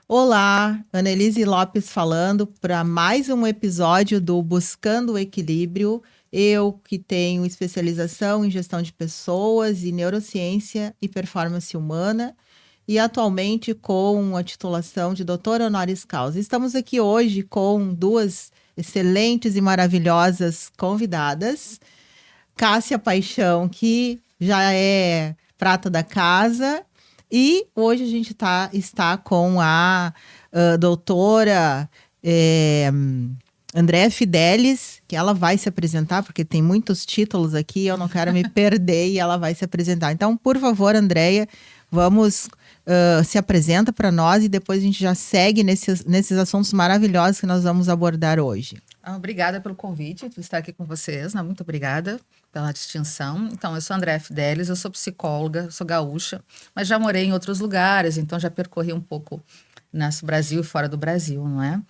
Olá, Annelise Lopes falando para mais um episódio do Buscando o Equilíbrio. Eu que tenho especialização em gestão de pessoas e neurociência e performance humana e atualmente com a titulação de doutora honoris causa. Estamos aqui hoje com duas excelentes e maravilhosas convidadas. Cássia Paixão, que já é prata da casa, e hoje a gente está com a doutora Andréa Fidelis, que ela vai se apresentar, porque tem muitos títulos aqui, eu não quero me perder, e ela vai se apresentar. Então, por favor, Andréia, vamos se apresenta para nós e depois a gente já segue nesses assuntos maravilhosos que nós vamos abordar hoje. Obrigada pelo convite de estar aqui com vocês, né? Muito obrigada pela distinção. Então, eu sou Andréa Fidelis, eu sou psicóloga, sou gaúcha, mas já morei em outros lugares, então já percorri um pouco no Brasil e fora do Brasil, não é?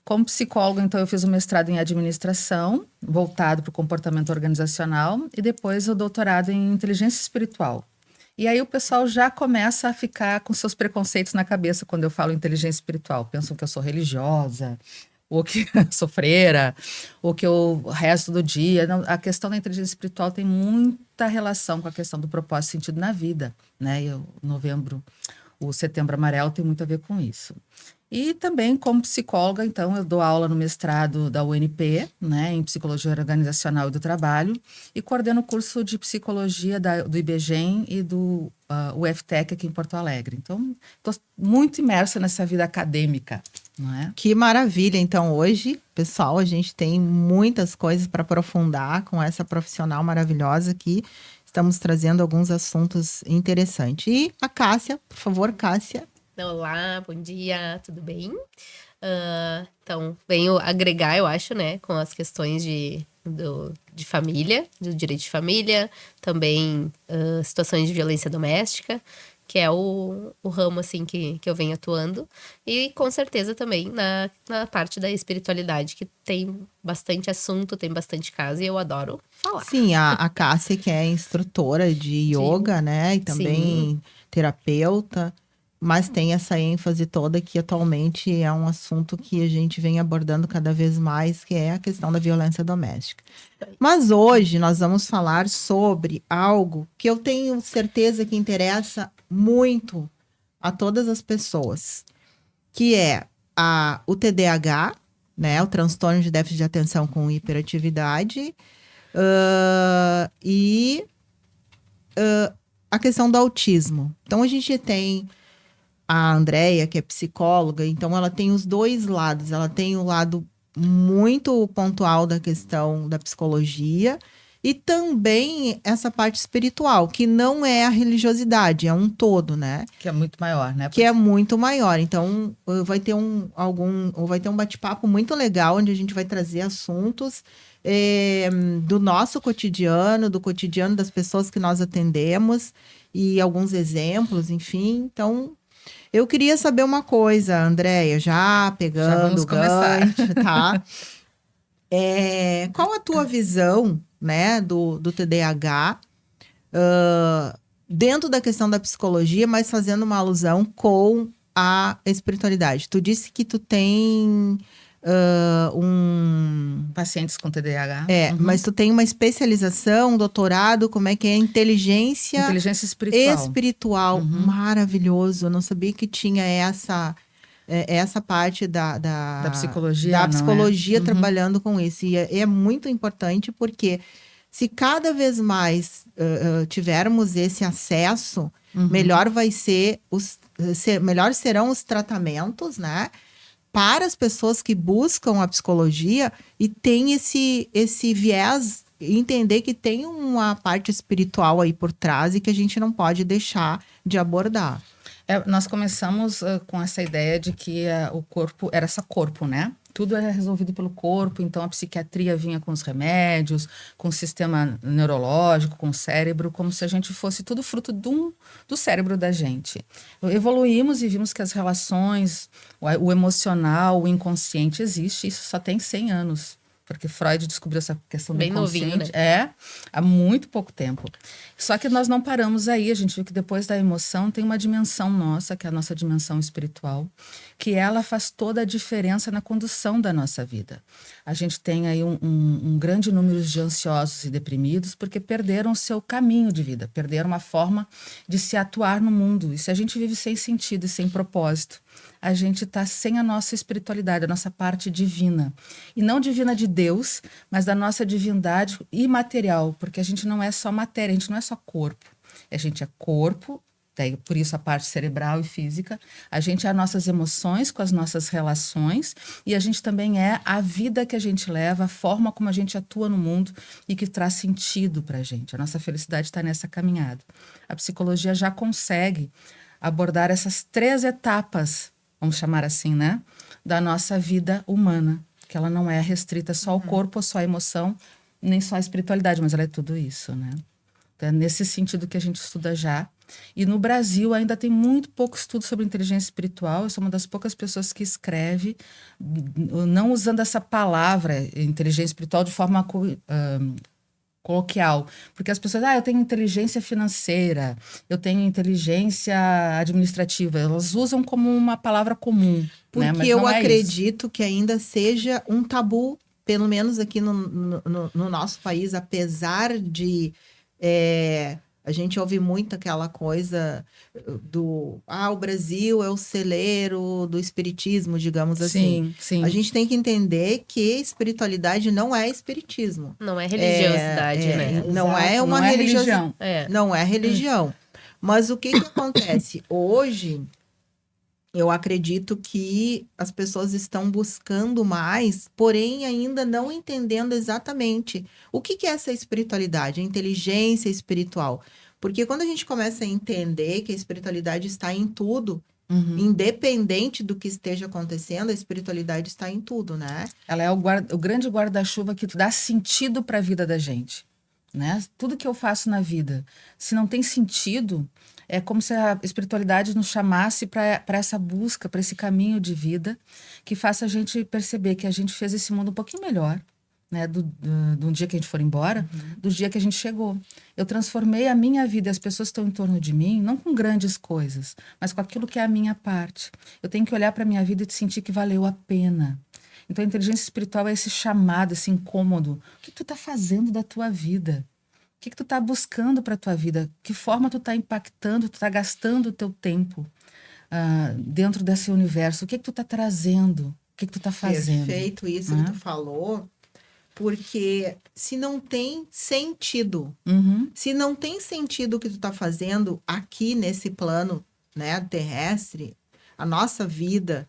Como psicóloga, então, eu fiz um mestrado em administração, voltado para o comportamento organizacional, e depois o doutorado em inteligência espiritual. E aí o pessoal já começa a ficar com seus preconceitos na cabeça quando eu falo inteligência espiritual. Pensam que eu sou religiosa, ou que sou freira, ou que eu resto do dia. Não, a questão da inteligência espiritual tem muita relação com a questão do propósito e sentido na vida, né? E o Setembro Amarelo tem muito a ver com isso. E também, como psicóloga, então, eu dou aula no mestrado da UNP, né, em Psicologia Organizacional e do Trabalho, e coordeno o curso de Psicologia do IBGEM e do UFTEC aqui em Porto Alegre. Então, estou muito imersa nessa vida acadêmica, não é? Que maravilha! Então, hoje, pessoal, a gente tem muitas coisas para aprofundar com essa profissional maravilhosa aqui. Estamos trazendo alguns assuntos interessantes. E a Cássia, por favor, Cássia. Olá, bom dia, tudo bem? Então, venho agregar, eu acho, né, com as questões de família, do direito de família, também situações de violência doméstica, que é o ramo, assim, que eu venho atuando. E, com certeza, também na parte da espiritualidade, que tem bastante assunto, tem bastante caso, e eu adoro falar. Sim, a Cássia, que é instrutora de yoga, né, e também terapeuta, mas tem essa ênfase toda que atualmente é um assunto que a gente vem abordando cada vez mais, que é a questão da violência doméstica. Mas hoje nós vamos falar sobre algo que eu tenho certeza que interessa muito a todas as pessoas, que é o TDAH, né, o transtorno de déficit de atenção com hiperatividade, e a questão do autismo. Então a gente tem a Andréia, que é psicóloga, então ela tem os dois lados. Ela tem o lado muito pontual da questão da psicologia e também essa parte espiritual, que não é a religiosidade, é um todo, né? Que é muito maior, né? Que é muito maior. Então, vai ter vai ter um bate-papo muito legal, onde a gente vai trazer assuntos do nosso cotidiano, do cotidiano das pessoas que nós atendemos, e alguns exemplos, enfim. Então, eu queria saber uma coisa, Andréia, já pegando o gancho, tá? Qual a tua visão, né, do TDAH, dentro da questão da psicologia, mas fazendo uma alusão com a espiritualidade? Tu disse que tu tem pacientes com TDAH. Mas tu tem uma especialização, um doutorado, como é que é? Inteligência espiritual. Maravilhoso. Eu não sabia que tinha essa parte da psicologia trabalhando com isso. E é muito importante porque se cada vez mais tivermos esse acesso, melhor vai ser melhor serão os tratamentos, né? Para as pessoas que buscam a psicologia e tem esse viés, entender que tem uma parte espiritual aí por trás e que a gente não pode deixar de abordar. Nós começamos com essa ideia de que o corpo era só corpo, né? Tudo era resolvido pelo corpo, então a psiquiatria vinha com os remédios, com o sistema neurológico, com o cérebro, como se a gente fosse tudo fruto do cérebro da gente. Evoluímos e vimos que as relações, o emocional, o inconsciente existe, isso só tem 100 anos. porque Freud descobriu essa questão do bem novinho, inconsciente. né? Há muito pouco tempo. Só que nós não paramos aí, a gente viu que depois da emoção tem uma dimensão nossa, que é a nossa dimensão espiritual, que ela faz toda a diferença na condução da nossa vida. A gente tem aí um grande número de ansiosos e deprimidos porque perderam o seu caminho de vida, perderam uma forma de se atuar no mundo. E se a gente vive sem sentido e sem propósito, a gente está sem a nossa espiritualidade, a nossa parte divina. E não divina de Deus, mas da nossa divindade imaterial, porque a gente não é só matéria, a gente não é só corpo. A gente é corpo, daí por isso a parte cerebral e física. A gente é as nossas emoções com as nossas relações e a gente também é a vida que a gente leva, a forma como a gente atua no mundo e que traz sentido para a gente. A nossa felicidade está nessa caminhada. A psicologia já consegue abordar essas 3 etapas, vamos chamar assim, né, da nossa vida humana, que ela não é restrita só ao corpo, só à emoção, nem só à espiritualidade, mas ela é tudo isso, né? Então, é nesse sentido que a gente estuda já. E no Brasil ainda tem muito pouco estudo sobre inteligência espiritual. Eu sou uma das poucas pessoas que escreve, não usando essa palavra, inteligência espiritual, de forma coloquial, porque as pessoas, eu tenho inteligência financeira, eu tenho inteligência administrativa, elas usam como uma palavra comum. Porque né? Mas eu não é acredito isso. que ainda seja um tabu, pelo menos aqui no nosso país, apesar de a gente ouve muito aquela coisa do o Brasil é o celeiro do espiritismo, digamos assim. Sim. A gente tem que entender que espiritualidade não é espiritismo. Não é religiosidade, né? Não é uma religião. Não é religião. Mas o que acontece? Hoje, eu acredito que as pessoas estão buscando mais, porém ainda não entendendo exatamente o que é essa espiritualidade, a inteligência espiritual. Porque quando a gente começa a entender que a espiritualidade está em tudo, independente do que esteja acontecendo, a espiritualidade está em tudo, né? Ela é o grande guarda-chuva que dá sentido para a vida da gente, né? Tudo que eu faço na vida, se não tem sentido, é como se a espiritualidade nos chamasse para essa busca, para esse caminho de vida que faça a gente perceber que a gente fez esse mundo um pouquinho melhor, né? Do dia que a gente for embora, do dia que a gente chegou. Eu transformei a minha vida e as pessoas que estão em torno de mim, não com grandes coisas, mas com aquilo que é a minha parte. Eu tenho que olhar para a minha vida e sentir que valeu a pena. Então, a inteligência espiritual é esse chamado, esse incômodo. O que tu está fazendo da tua vida? O que tu está buscando para a tua vida? Que forma tu está impactando, tu está gastando o teu tempo dentro desse universo? O que tu está trazendo? O que tu está fazendo? Perfeito isso que tu falou, porque se não tem sentido, se não tem sentido o que tu está fazendo aqui nesse plano, né, terrestre, a nossa vida...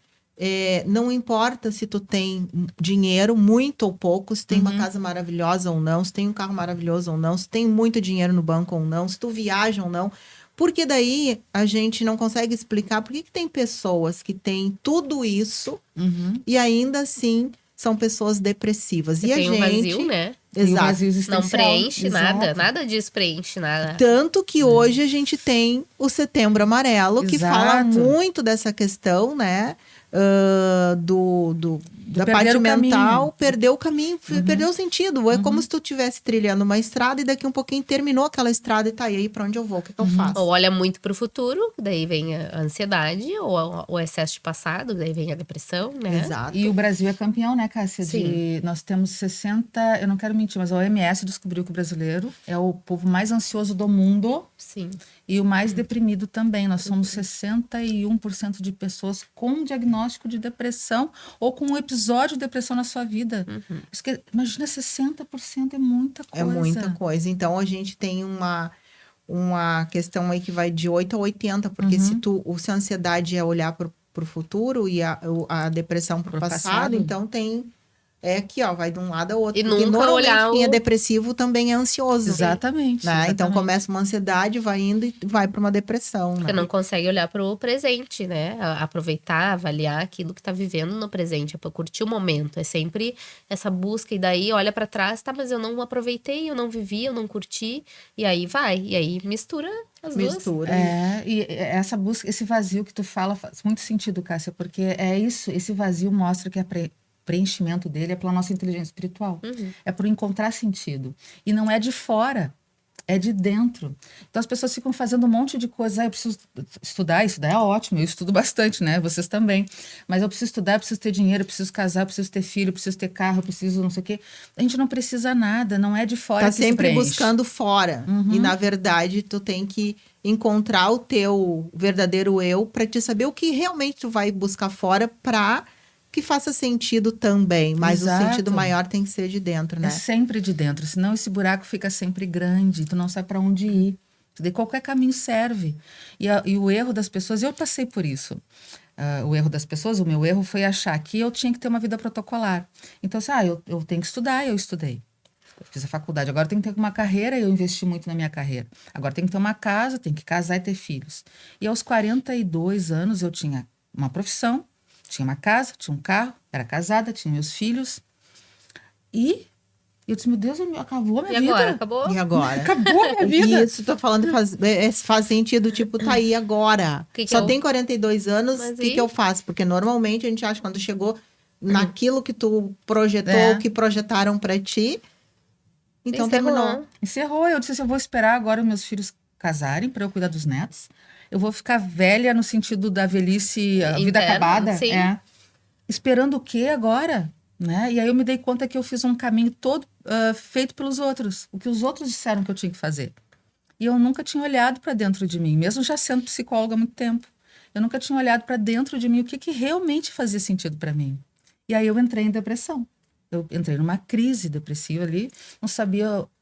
não importa se tu tem dinheiro, muito ou pouco, se tem uma casa maravilhosa ou não, se tem um carro maravilhoso ou não, se tem muito dinheiro no banco ou não, se tu viaja ou não, porque daí a gente não consegue explicar por que tem pessoas que têm tudo isso e ainda assim são pessoas depressivas. Você tem um vazio, né? Exato. Não preenche nada disso preenche nada. Tanto que hoje a gente tem o Setembro Amarelo, que fala muito dessa questão, né? Da parte mental, perdeu o caminho, perdeu o sentido. É como se tu estivesse trilhando uma estrada e daqui um pouquinho terminou aquela estrada e tá aí pra onde eu vou, o que eu faço? Ou olha muito pro futuro, daí vem a ansiedade, ou o excesso de passado, daí vem a depressão, né? Exato. E o Brasil é campeão, né, Cássia? Nós temos 60, eu não quero mentir, mas a OMS descobriu que o brasileiro é o povo mais ansioso do mundo. Sim. E o mais deprimido também. Nós somos 61% de pessoas com diagnóstico de depressão ou com um episódio de depressão na sua vida. Imagina, 60% é muita coisa. É muita coisa. Então, a gente tem uma questão aí que vai de 8 a 80, porque se a ansiedade é olhar pro futuro e a depressão pro passado, então tem... aqui, vai de um lado ao outro. E porque nunca normalmente olhar quem é depressivo também é ansioso. Exatamente. Né? Então começa uma ansiedade, vai indo e vai para uma depressão. Porque não consegue olhar para o presente, né? Aproveitar, avaliar aquilo que está vivendo no presente, é para curtir o momento. É sempre essa busca, e daí olha para trás, mas eu não aproveitei, eu não vivi, eu não curti, e aí vai. E aí mistura as duas. E essa busca, esse vazio que tu fala faz muito sentido, Cássia, porque é isso, esse vazio mostra que preenchimento dele é pela nossa inteligência espiritual. É por encontrar sentido. E não é de fora, é de dentro. Então as pessoas ficam fazendo um monte de coisa. Eu preciso estudar é ótimo, eu estudo bastante, né? Vocês também. Mas eu preciso estudar, eu preciso ter dinheiro, eu preciso casar, eu preciso ter filho, eu preciso ter carro, eu preciso não sei o quê. A gente não precisa nada, não é de fora que se preenche. Tá sempre buscando fora. E na verdade tu tem que encontrar o teu verdadeiro eu para te saber o que realmente tu vai buscar fora para que faça sentido também, mas o sentido maior tem que ser de dentro, né? É sempre de dentro, senão esse buraco fica sempre grande, tu não sabe para onde ir. De qualquer caminho serve. E o erro das pessoas, eu passei por isso. O erro das pessoas, o meu erro foi achar que eu tinha que ter uma vida protocolar. Então, assim, eu tenho que estudar, eu estudei. Eu fiz a faculdade, agora tenho que ter uma carreira, eu investi muito na minha carreira. Agora tenho que ter uma casa, tenho que casar e ter filhos. E aos 42 anos eu tinha uma profissão, tinha uma casa, tinha um carro, era casada, tinha meus filhos. E eu disse, meu Deus, acabou a minha vida. Agora? Acabou? E agora? Acabou a minha vida. Isso, tô falando, faz sentido, tipo, tá aí agora. Só tem 42 anos, o que eu faço? Porque normalmente a gente acha, quando chegou naquilo que tu projetou, que projetaram pra ti, então terminou. Encerrou. Eu disse assim, eu vou esperar agora meus filhos casarem pra eu cuidar dos netos. Eu vou ficar velha no sentido da velhice, a vida acabada. Sim. Esperando o quê agora? Né? E aí eu me dei conta que eu fiz um caminho todo feito pelos outros. O que os outros disseram que eu tinha que fazer. E eu nunca tinha olhado para dentro de mim, mesmo já sendo psicóloga há muito tempo. Eu nunca tinha olhado para dentro de mim o que realmente fazia sentido para mim. E aí eu entrei em depressão. Eu entrei numa crise depressiva ali,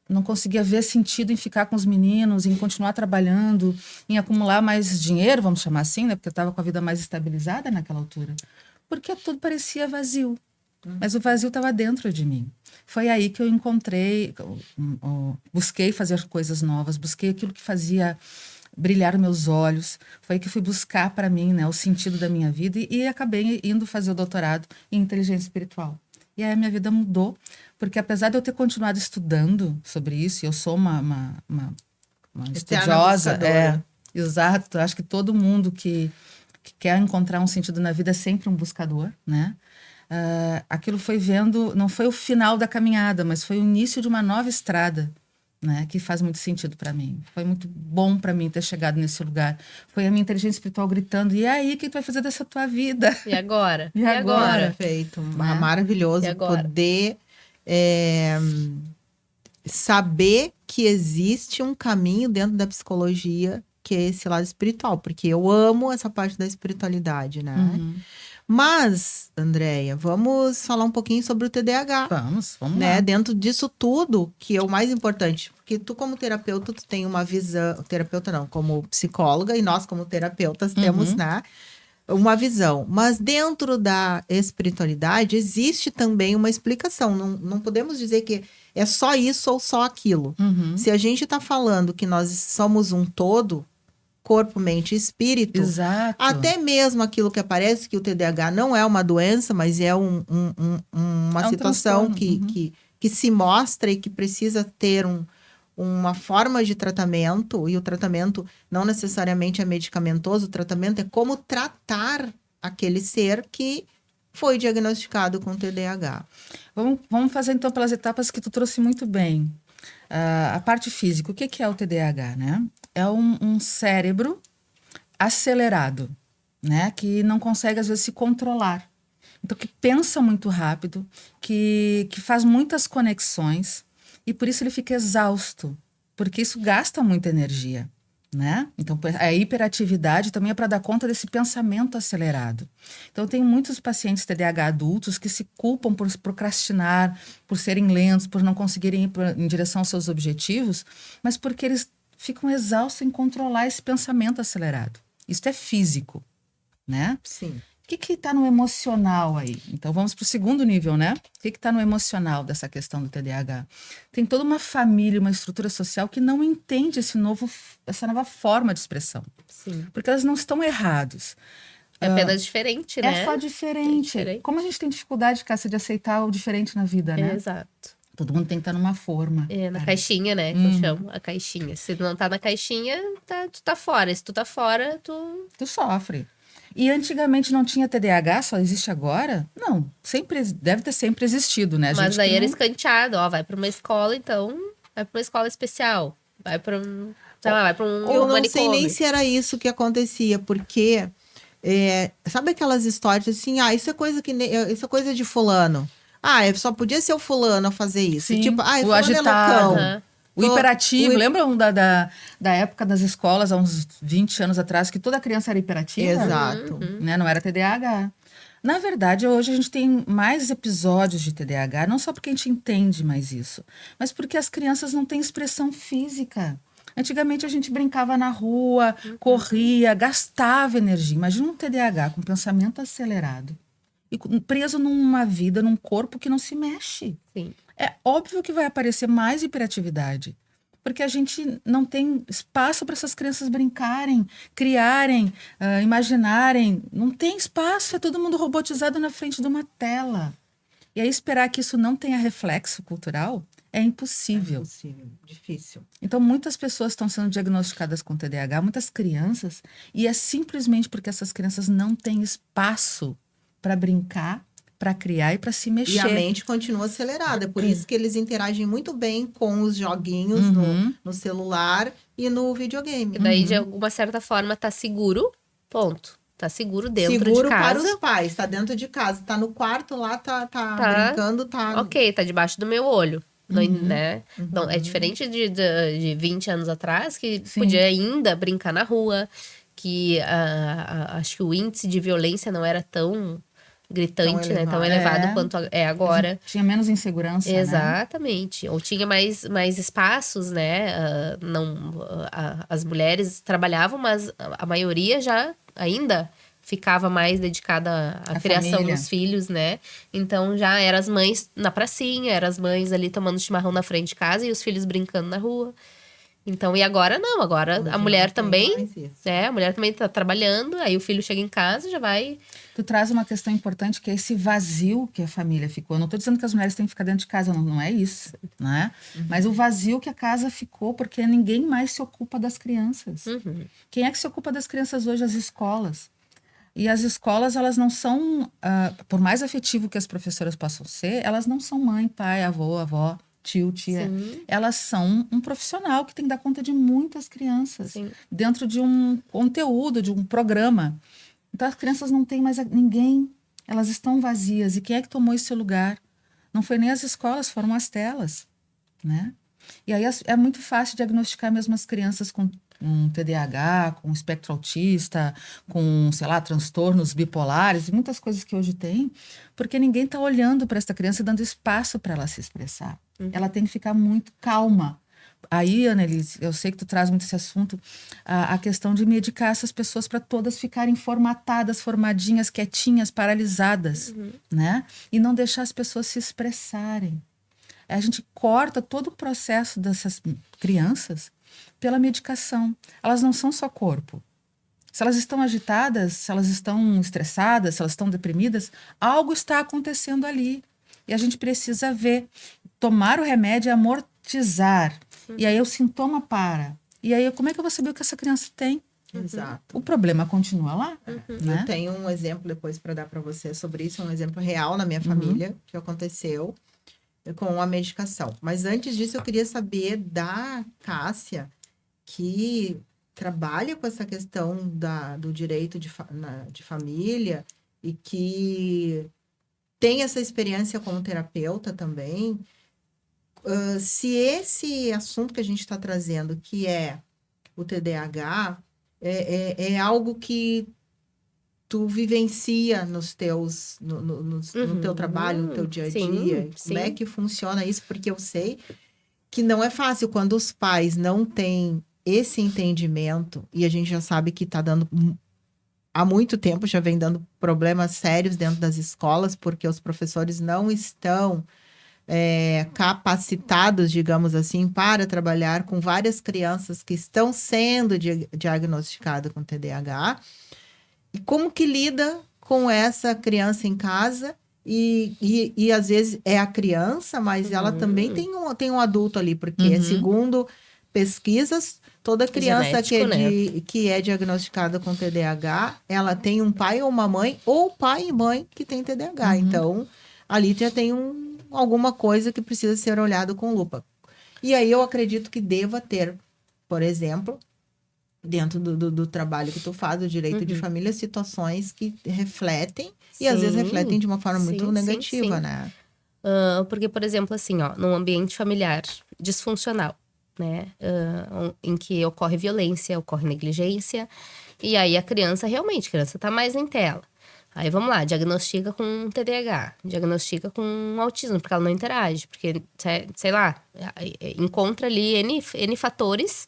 não conseguia ver sentido em ficar com os meninos, em continuar trabalhando, em acumular mais dinheiro, vamos chamar assim, né? Porque eu estava com a vida mais estabilizada naquela altura. Porque tudo parecia vazio. Mas o vazio estava dentro de mim. Foi aí que eu encontrei, busquei fazer coisas novas, busquei aquilo que fazia brilhar meus olhos. Foi aí que eu fui buscar para mim, né, o sentido da minha vida e acabei indo fazer o doutorado em inteligência espiritual. E aí a minha vida mudou, porque apesar de eu ter continuado estudando sobre isso, e eu sou uma estudiosa, exato, acho que todo mundo que quer encontrar um sentido na vida é sempre um buscador, né? Aquilo foi não foi o final da caminhada, mas foi o início de uma nova estrada, né, que faz muito sentido para mim. Foi muito bom para mim ter chegado nesse lugar. Foi a minha inteligência espiritual gritando, e aí, o que tu vai fazer dessa tua vida? E agora? E agora? Perfeito. Maravilhoso poder saber que existe um caminho dentro da psicologia que é esse lado espiritual, porque eu amo essa parte da espiritualidade, né? Mas, Andréia, vamos falar um pouquinho sobre o TDAH. Vamos né? lá. Dentro disso tudo, que é o mais importante. Porque tu, como terapeuta, tu tem uma visão... Terapeuta não, como psicóloga, e nós, como terapeutas, temos, né, uma visão. Mas dentro da espiritualidade, existe também uma explicação. Não podemos dizer que é só isso ou só aquilo. Se a gente está falando que nós somos um todo... corpo, mente e espírito. Exato. Até mesmo aquilo que aparece, que o TDAH não é uma doença, mas é uma situação que se mostra e que precisa ter uma forma de tratamento, e o tratamento não necessariamente é medicamentoso, o tratamento é como tratar aquele ser que foi diagnosticado com TDAH. Vamos fazer então pelas etapas que tu trouxe muito bem. A parte física, o que é o TDAH, né? É um cérebro acelerado, né? Que não consegue, às vezes, se controlar. Então, que pensa muito rápido, que faz muitas conexões, e por isso ele fica exausto, porque isso gasta muita energia, né? Então, a hiperatividade também é para dar conta desse pensamento acelerado. Então, tem muitos pacientes TDAH adultos que se culpam por procrastinar, por serem lentos, por não conseguirem ir em direção aos seus objetivos, mas porque eles ficam exaustos em controlar esse pensamento acelerado. Isso é físico, né? Sim. O que está no emocional aí? Então, vamos para o segundo nível, né? O que está no emocional dessa questão do TDAH? Tem toda uma família, uma estrutura social que não entende essa nova forma de expressão. Sim. Porque elas não estão errados. É apenas diferente, né? É só diferente. Como a gente tem dificuldade, Cássia, de aceitar o diferente na vida, né? Exato. Todo mundo tem que estar numa forma. Na caixinha, né? Que eu chamo a caixinha. Se não tá na caixinha, tu tá fora. Se tu tá fora, tu sofre. E antigamente não tinha TDAH, só existe agora? Não, deve ter sempre existido, né? Mas daí era escanteado, ó, vai para uma escola, então, vai para uma escola especial, vai para um, sei lá, vai para um Eu não manicômio. sei nem se era isso que acontecia, porque sabe aquelas histórias assim, isso é coisa de fulano. Só podia ser o fulano a fazer isso. Sim, tipo, o fulano agitado. é loucão. O hiperativo, lembram da época das escolas, há uns 20 anos atrás, que toda criança era hiperativa? Exato. Né? Não era TDAH. Na verdade, hoje a gente tem mais episódios de TDAH, não só porque a gente entende mais isso, mas porque as crianças não têm expressão física. Antigamente a gente brincava na rua, corria, gastava energia. Imagina um TDAH com pensamento acelerado e preso numa vida, num corpo que não se mexe. Sim. É óbvio que vai aparecer mais hiperatividade, porque a gente não tem espaço para essas crianças brincarem, criarem, imaginarem. Não tem espaço, é todo mundo robotizado na frente de uma tela. E aí esperar que isso não tenha reflexo cultural é impossível. É impossível, difícil. Então, muitas pessoas estão sendo diagnosticadas com TDAH, muitas crianças, e é simplesmente porque essas crianças não têm espaço para brincar, para criar e para se mexer. E a mente continua acelerada. É por isso que eles interagem muito bem com os joguinhos no celular e no videogame. E daí, de alguma certa forma, tá seguro, ponto. Tá seguro dentro de casa. Seguro para os pais, tá dentro de casa. Tá no quarto lá, tá brincando, tá... Ok, tá debaixo do meu olho. Né? Então, é diferente de 20 anos atrás, que podia ainda brincar na rua, que acho que o índice de violência não era tão gritante, né? Tão elevado quanto é agora. Tinha menos insegurança, exatamente. Né? Ou tinha mais espaços, né? As mulheres trabalhavam, mas a maioria já ainda ficava mais dedicada à criação família. Dos filhos, né? Então, já eram as mães na pracinha, eram as mães ali tomando chimarrão na frente de casa e os filhos brincando na rua. Então, e agora não, agora a mulher também, né? A mulher também tá trabalhando, aí o filho chega em casa e já vai... Tu traz uma questão importante, que é esse vazio que a família ficou. Eu não tô dizendo que as mulheres têm que ficar dentro de casa, não é isso, né? Mas o vazio que a casa ficou, porque ninguém mais se ocupa das crianças. Quem é que se ocupa das crianças hoje? As escolas. E as escolas, elas não são, por mais afetivo que as professoras possam ser, elas não são mãe, pai, avó, tio, tia. Sim. Elas são um profissional que tem que dar conta de muitas crianças. Sim. Dentro de um conteúdo, de um programa. Então, as crianças não têm mais ninguém. Elas estão vazias. E quem é que tomou esse lugar? Não foi nem as escolas, foram as telas, né? E aí é muito fácil diagnosticar mesmo as crianças com TDAH, com espectro autista, com, sei lá, transtornos bipolares e muitas coisas que hoje tem, porque ninguém está olhando para essa criança e dando espaço para ela se expressar. Ela tem que ficar muito calma. Aí, Annelise, eu sei que tu traz muito esse assunto, a questão de medicar essas pessoas para todas ficarem formatadas, formadinhas, quietinhas, paralisadas, né? E não deixar as pessoas se expressarem. A gente corta todo o processo dessas crianças pela medicação. Elas não são só corpo. Se elas estão agitadas, se elas estão estressadas, se elas estão deprimidas, algo está acontecendo ali. E a gente precisa ver. Tomar o remédio é amortizar. E aí o sintoma para. E aí, como é que eu vou saber o que essa criança tem? Exato. O problema continua lá. Né? Eu tenho um exemplo depois para dar para você sobre isso, um exemplo real na minha família que aconteceu com a medicação. Mas antes disso, eu queria saber da Cássia, que trabalha com essa questão do direito de família e que tem essa experiência como terapeuta também. Se esse assunto que a gente está trazendo, que é o TDAH, é algo que tu vivencia no teu trabalho, no teu dia a dia? Como é que funciona isso? Porque eu sei que não é fácil quando os pais não têm esse entendimento, e a gente já sabe que está dando, há muito tempo, já vem dando problemas sérios dentro das escolas, porque os professores não estão capacitados, digamos assim, para trabalhar com várias crianças que estão sendo diagnosticadas com TDAH. E como que lida com essa criança em casa? E às vezes é a criança, mas ela também tem um adulto ali, porque segundo pesquisas, toda criança que é diagnosticada com TDAH, ela tem um pai ou uma mãe, ou pai e mãe que tem TDAH. Então, ali já tem alguma coisa que precisa ser olhado com lupa. E aí eu acredito que deva ter, por exemplo, dentro do trabalho que tu faz, do direito de família, situações que refletem, e às vezes refletem de uma forma muito negativa, né? Porque, por exemplo, assim, ó, num ambiente familiar disfuncional, né? Em que ocorre violência, ocorre negligência, e aí a criança tá mais em tela. Aí vamos lá, diagnostica com TDAH, diagnostica com autismo, porque ela não interage, porque, sei lá, encontra ali N fatores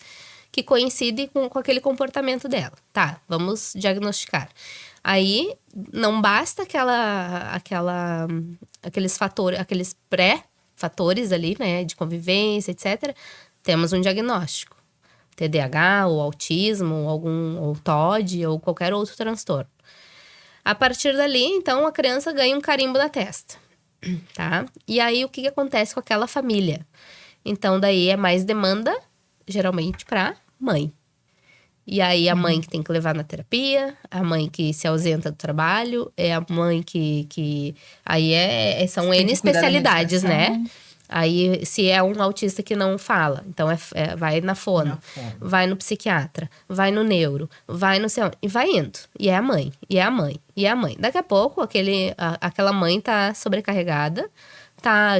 que coincidem com aquele comportamento dela. Tá, vamos diagnosticar. Aí, não basta aqueles fatores, aqueles pré-fatores ali, né, de convivência, etc. Temos um diagnóstico. TDAH, ou autismo, ou TOD, ou qualquer outro transtorno. A partir dali, então, a criança ganha um carimbo na testa, tá? E aí, o que acontece com aquela família? Então, daí é mais demanda, geralmente, pra mãe. E aí, a mãe que tem que levar na terapia, a mãe que se ausenta do trabalho, é a mãe que aí são N especialidades, né? Aí, se é um autista que não fala, então vai na fono, vai no psiquiatra, vai no neuro, vai no céu, e vai indo. E é a mãe, e é a mãe, e é a mãe. Daqui a pouco, aquela mãe tá sobrecarregada,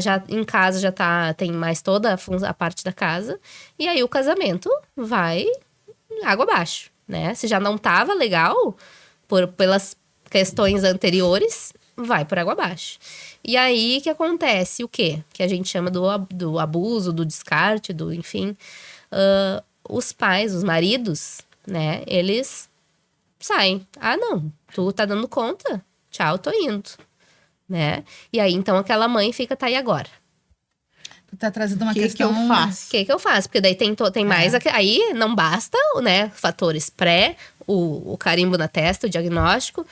já em casa tem mais toda a parte da casa, e aí o casamento vai água abaixo, né? Se já não tava legal, pelas questões anteriores, vai por água abaixo. E aí, que acontece? O quê? Que a gente chama do abuso, do descarte, enfim. Os pais, os maridos, né? Eles saem. Ah, não. Tu tá dando conta? Tchau, tô indo. Né? E aí, então, aquela mãe fica, tá, e agora? Tu tá trazendo uma questão... O que eu faço? O que eu faço? Porque daí tem mais... Aí, não basta, né? Fatores pré, o carimbo na testa, o diagnóstico...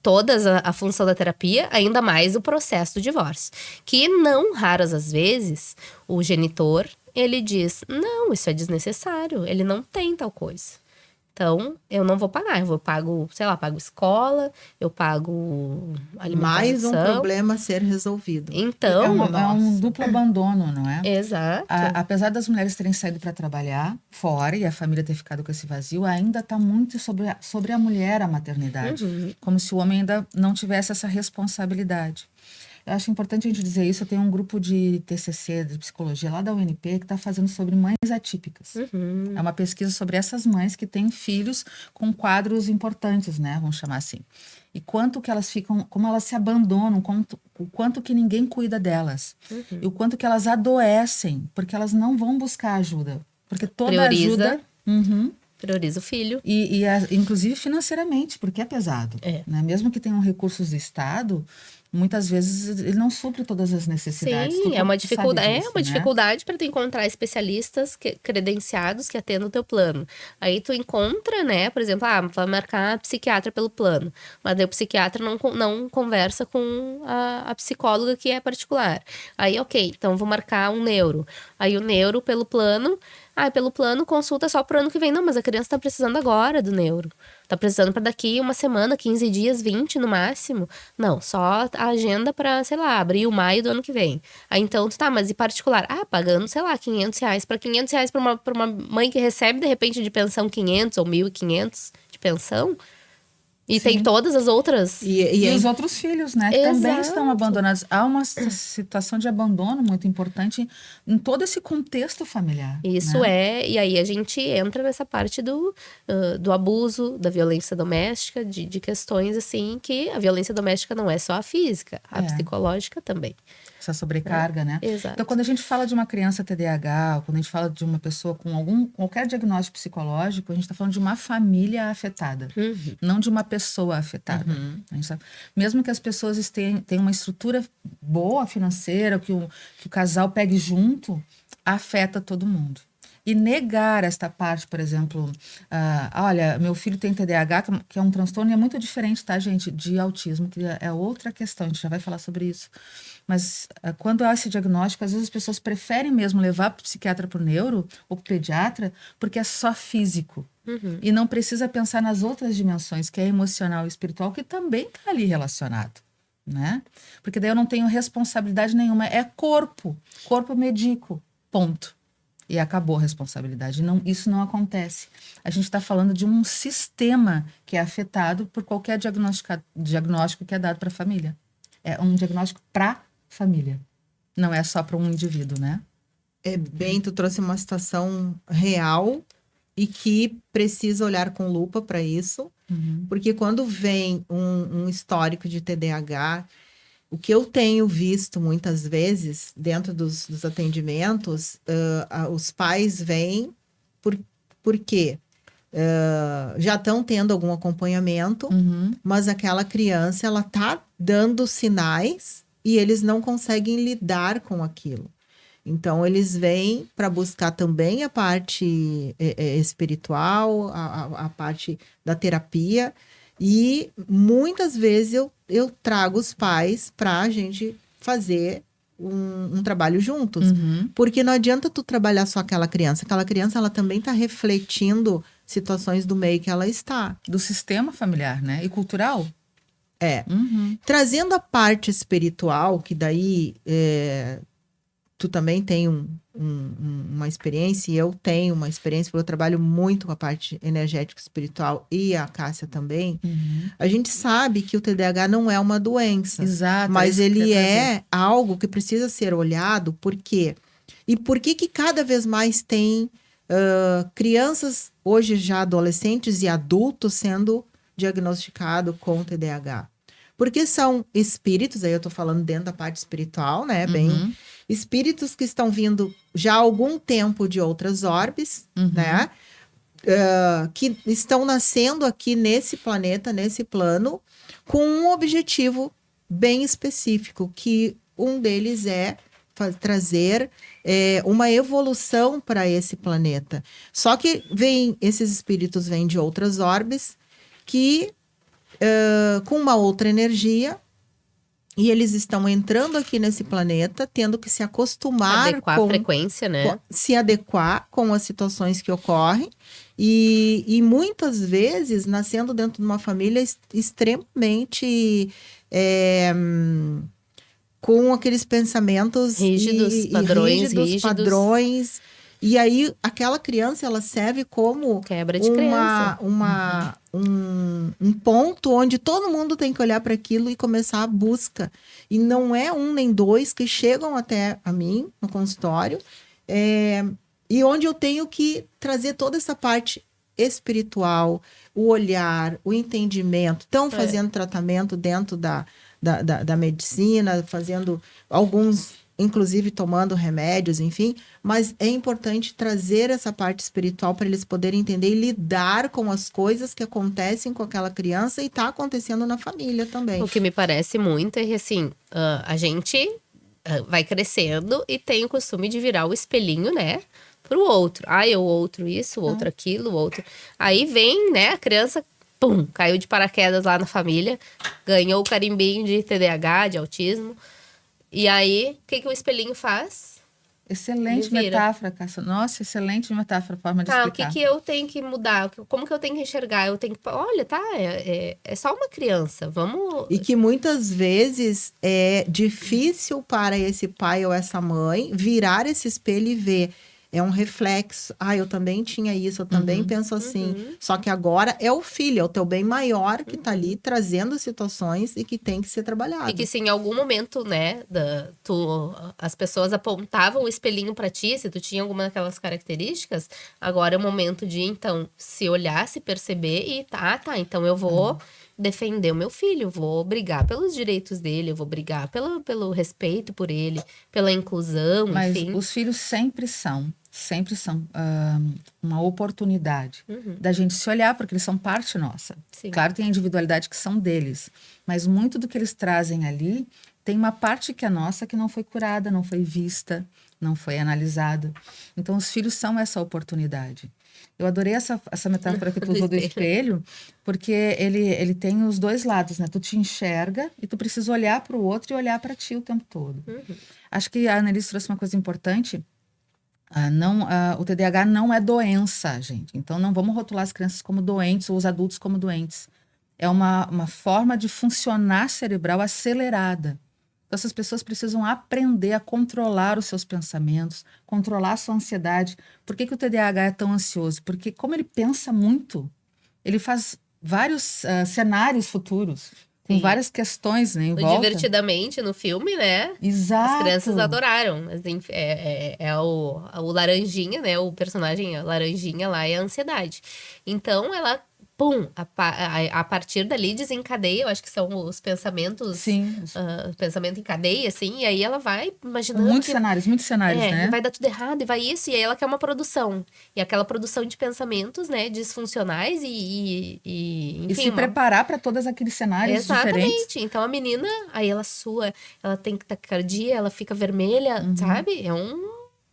Todas a função da terapia, ainda mais o processo do divórcio. Que não raras as vezes, o genitor, ele diz, não, isso é desnecessário, ele não tem tal coisa. Então, eu não vou pagar, pago escola, eu pago alimentação. Mais um problema a ser resolvido. Então... É um duplo abandono, não é? Exato. Apesar das mulheres terem saído para trabalhar fora e a família ter ficado com esse vazio, ainda está muito sobre a mulher a maternidade. Como se o homem ainda não tivesse essa responsabilidade. Eu acho importante a gente dizer isso. Eu tenho um grupo de TCC, de psicologia, lá da UNP, que está fazendo sobre mães atípicas. É uma pesquisa sobre essas mães que têm filhos com quadros importantes, né? Vamos chamar assim. E quanto que elas ficam, como elas se abandonam, o quanto que ninguém cuida delas. E o quanto que elas adoecem, porque elas não vão buscar ajuda. Porque toda ajuda... Prioriza o filho. Inclusive financeiramente, porque é pesado. Né? Mesmo que tenham recursos do Estado... Muitas vezes ele não supre todas as necessidades. Sim, é uma dificuldade para tu encontrar especialistas credenciados que atendam o teu plano. Aí tu encontra, né, por exemplo, vai marcar psiquiatra pelo plano, mas daí o psiquiatra não conversa com a psicóloga que é particular. Aí, ok, então vou marcar um neuro. Aí o neuro pelo plano, pelo plano consulta só pro ano que vem. Não, mas a criança tá precisando agora do neuro. Tá precisando para daqui uma semana, 15 dias, 20 no máximo. Não, só a agenda para, sei lá, abril, maio do ano que vem. Aí então, mas e particular? Pagando, sei lá, R$500. Para R$500 para uma mãe que recebe, de repente, de pensão 500 ou 1.500 de pensão. E tem todas as outras... E os outros filhos, né? Que também estão abandonados. Há uma situação de abandono muito importante em todo esse contexto familiar. Isso, né? E aí a gente entra nessa parte do abuso, da violência doméstica, de questões assim, que a violência doméstica não é só a física, a psicológica também. Essa sobrecarga, né? Exato. Então, quando a gente fala de uma criança TDAH, ou quando a gente fala de uma pessoa com qualquer diagnóstico psicológico, a gente está falando de uma família afetada, não de uma pessoa afetada. A gente mesmo que as pessoas tenham uma estrutura boa financeira, que o casal pegue junto, afeta todo mundo. E negar esta parte, por exemplo, olha, meu filho tem TDAH, que é um transtorno, e é muito diferente, tá, gente, de autismo, que é outra questão, a gente já vai falar sobre isso. Mas quando há esse diagnóstico, às vezes as pessoas preferem mesmo levar para o psiquiatra, para o neuro ou para o pediatra, porque é só físico. E não precisa pensar nas outras dimensões, que é emocional e espiritual, que também está ali relacionado, né? Porque daí eu não tenho responsabilidade nenhuma, é corpo medico, ponto. E acabou a responsabilidade. Não, isso não acontece. A gente está falando de um sistema que é afetado por qualquer diagnóstico que é dado para a família. É um diagnóstico para família. Não é só para um indivíduo, né? Tu trouxe uma situação real e que precisa olhar com lupa para isso. Porque quando vem um histórico de TDAH, o que eu tenho visto muitas vezes dentro dos atendimentos, os pais vêm porque já estão tendo algum acompanhamento, mas aquela criança, ela tá dando sinais e eles não conseguem lidar com aquilo. Então, eles vêm para buscar também a parte espiritual, a parte da terapia. E muitas vezes eu trago os pais para a gente fazer um trabalho juntos. Porque não adianta tu trabalhar só aquela criança. Aquela criança, ela também está refletindo situações do meio que ela está. Do sistema familiar, né? E cultural. Trazendo a parte espiritual, que daí tu também tem uma experiência, e eu tenho uma experiência, porque eu trabalho muito com a parte energética espiritual, e a Cássia também. A gente sabe que o TDAH não é uma doença. Exato. Mas ele é algo que precisa ser olhado. Por quê? E por que cada vez mais tem crianças, hoje já adolescentes e adultos, sendo diagnosticados com TDAH? Porque são espíritos, aí eu tô falando dentro da parte espiritual, né? Bem, espíritos que estão vindo já há algum tempo de outras orbes, né? Que estão nascendo aqui nesse planeta, nesse plano, com um objetivo bem específico, que um deles é trazer uma evolução para esse planeta. Só que esses espíritos vêm de outras orbes que com uma outra energia, e eles estão entrando aqui nesse planeta, tendo que se acostumar adequar a frequência, né? Se adequar com as situações que ocorrem, e muitas vezes nascendo dentro de uma família extremamente com aqueles pensamentos rígidos, padrões. E aí, aquela criança, ela serve como quebra de crença. Um ponto onde todo mundo tem que olhar para aquilo e começar a busca. E não é um nem dois que chegam até a mim, no consultório, e onde eu tenho que trazer toda essa parte espiritual, o olhar, o entendimento. Estão fazendo tratamento dentro da medicina, fazendo alguns, inclusive tomando remédios, enfim, mas é importante trazer essa parte espiritual para eles poderem entender e lidar com as coisas que acontecem com aquela criança e está acontecendo na família também. O que me parece muito é que, assim, a gente vai crescendo e tem o costume de virar o espelhinho, né, pro outro. O outro isso, o outro aquilo, o outro... Aí vem, né, a criança, pum, caiu de paraquedas lá na família, ganhou o carimbinho de TDAH, de autismo. E aí, o que o espelhinho faz? Excelente metáfora, Cássia. Nossa, excelente metáfora, forma de explicar. O que eu tenho que mudar? Como que eu tenho que enxergar? Eu tenho que... Olha, é só uma criança, vamos... E que muitas vezes é difícil para esse pai ou essa mãe virar esse espelho e ver. É um reflexo. Eu também tinha isso, eu também penso assim. Só que agora é o filho, é o teu bem maior que tá ali trazendo situações e que tem que ser trabalhado. E que se em algum momento, né, as pessoas apontavam o espelhinho para ti, se tu tinha alguma daquelas características, agora é o momento de, então, se olhar, se perceber e então eu vou defender o meu filho, vou brigar pelos direitos dele, eu vou brigar pelo respeito por ele, pela inclusão, enfim. Mas os filhos sempre são uma oportunidade da gente se olhar, porque eles são parte nossa. Sim. Claro, tem a individualidade que são deles, mas muito do que eles trazem ali tem uma parte que é nossa que não foi curada, não foi vista, não foi analisada. Então, os filhos são essa oportunidade. Eu adorei essa metáfora que tu usou do espelho, porque ele tem os dois lados, né? Tu te enxerga e tu precisa olhar para o outro e olhar para ti o tempo todo. Acho que a Annelise trouxe uma coisa importante. O TDAH não é doença, gente. Então, não vamos rotular as crianças como doentes ou os adultos como doentes. É uma forma de funcionar cerebral acelerada. Então, essas pessoas precisam aprender a controlar os seus pensamentos, controlar a sua ansiedade. Por que o TDAH é tão ansioso? Porque, como ele pensa muito, ele faz vários cenários futuros, com várias questões, né, em volta. Divertidamente, no filme, né? Exato. As crianças adoraram. Mas o Laranjinha, né? O personagem Laranjinha lá é a ansiedade. Então, ela... Pum, a partir dali desencadeia, eu acho que são os pensamentos. Sim. Pensamento em cadeia, assim, e aí ela vai imaginando. Muitos cenários, né? Vai dar tudo errado, e vai isso, e aí ela quer uma produção. E aquela produção de pensamentos, né, disfuncionais enfim. E se preparar para todos aqueles cenários diferentes. Exatamente. Então a menina, aí ela sua, ela tem taquicardia, ela fica vermelha, sabe?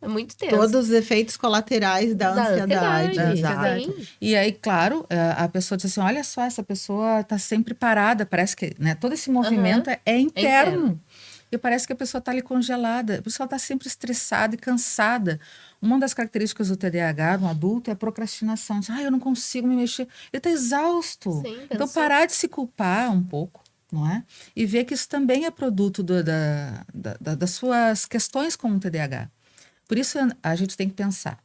É muito tenso. Todos os efeitos colaterais da ansiedade. Exato. E aí, claro, a pessoa diz assim, olha só, essa pessoa está sempre parada. Parece que, né, todo esse movimento é interno. E parece que a pessoa está ali congelada. Por isso ela está sempre estressada e cansada. Uma das características do TDAH, no adulto, é a procrastinação. Diz, eu não consigo me mexer. Ele está exausto. Sim, então, parar de se culpar um pouco, não é? E ver que isso também é produto das suas questões com o TDAH. Por isso, a gente tem que pensar,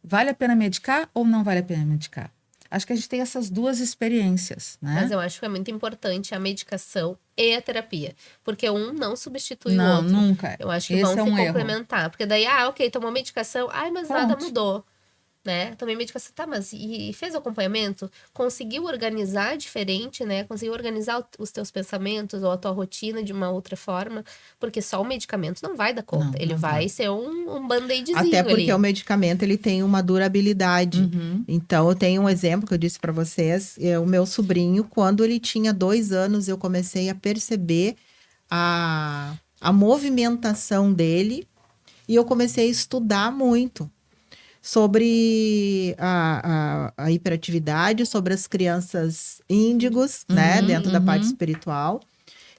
vale a pena medicar ou não vale a pena medicar? Acho que a gente tem essas duas experiências, né? Mas eu acho que é muito importante a medicação e a terapia. Porque um não substitui o não, outro. Não, nunca. Eu acho que vão se complementar. Porque daí, ok, tomou medicação, mas Pronto. nada mudou. Né? Tomei medicação, mas e fez o acompanhamento? Conseguiu organizar diferente, né? Conseguiu organizar os teus pensamentos ou a tua rotina de uma outra forma? Porque só o medicamento não vai dar conta. Ele vai ser um band-aidzinho ali. Até porque o medicamento, ele tem uma durabilidade. Então, eu tenho um exemplo que eu disse para vocês. O meu sobrinho, quando ele tinha 2 anos, eu comecei a perceber a movimentação dele. E eu comecei a estudar muito sobre a hiperatividade, sobre as crianças índigos, né, dentro da parte espiritual.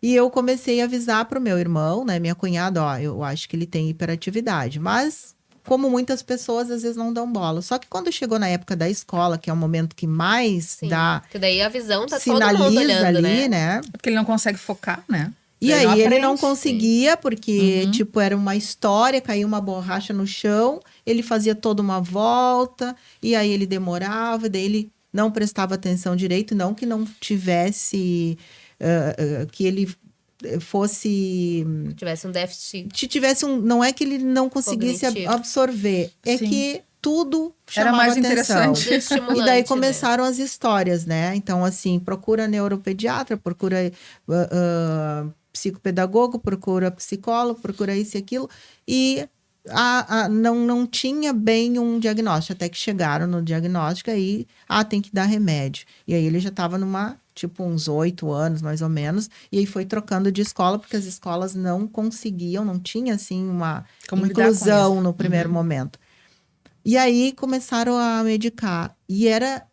E eu comecei a avisar para o meu irmão, né, minha cunhada, eu acho que ele tem hiperatividade. Mas, como muitas pessoas, às vezes não dão bola. Só que quando chegou na época da escola, que é o momento que mais dá... Porque daí a visão tá todo mundo olhando, ali, né? Porque ele não consegue focar, né? E aí ele não conseguia, porque, era uma história, caiu uma borracha no chão, ele fazia toda uma volta, e aí ele demorava, daí ele não prestava atenção direito, não que não tivesse, que ele fosse... Tivesse um déficit. Não é que ele não conseguisse absorver, é que tudo chamava era mais atenção. Interessante. E daí começaram as histórias, né? Então, assim, procura neuropediatra, procura... psicopedagogo, procura psicólogo, procura isso e aquilo, e não tinha bem um diagnóstico, até que chegaram no diagnóstico, aí, tem que dar remédio. E aí ele já estava uns 8 anos, mais ou menos, e aí foi trocando de escola, porque as escolas não conseguiam, não tinha, assim, uma inclusão no primeiro momento. E aí começaram a medicar, e era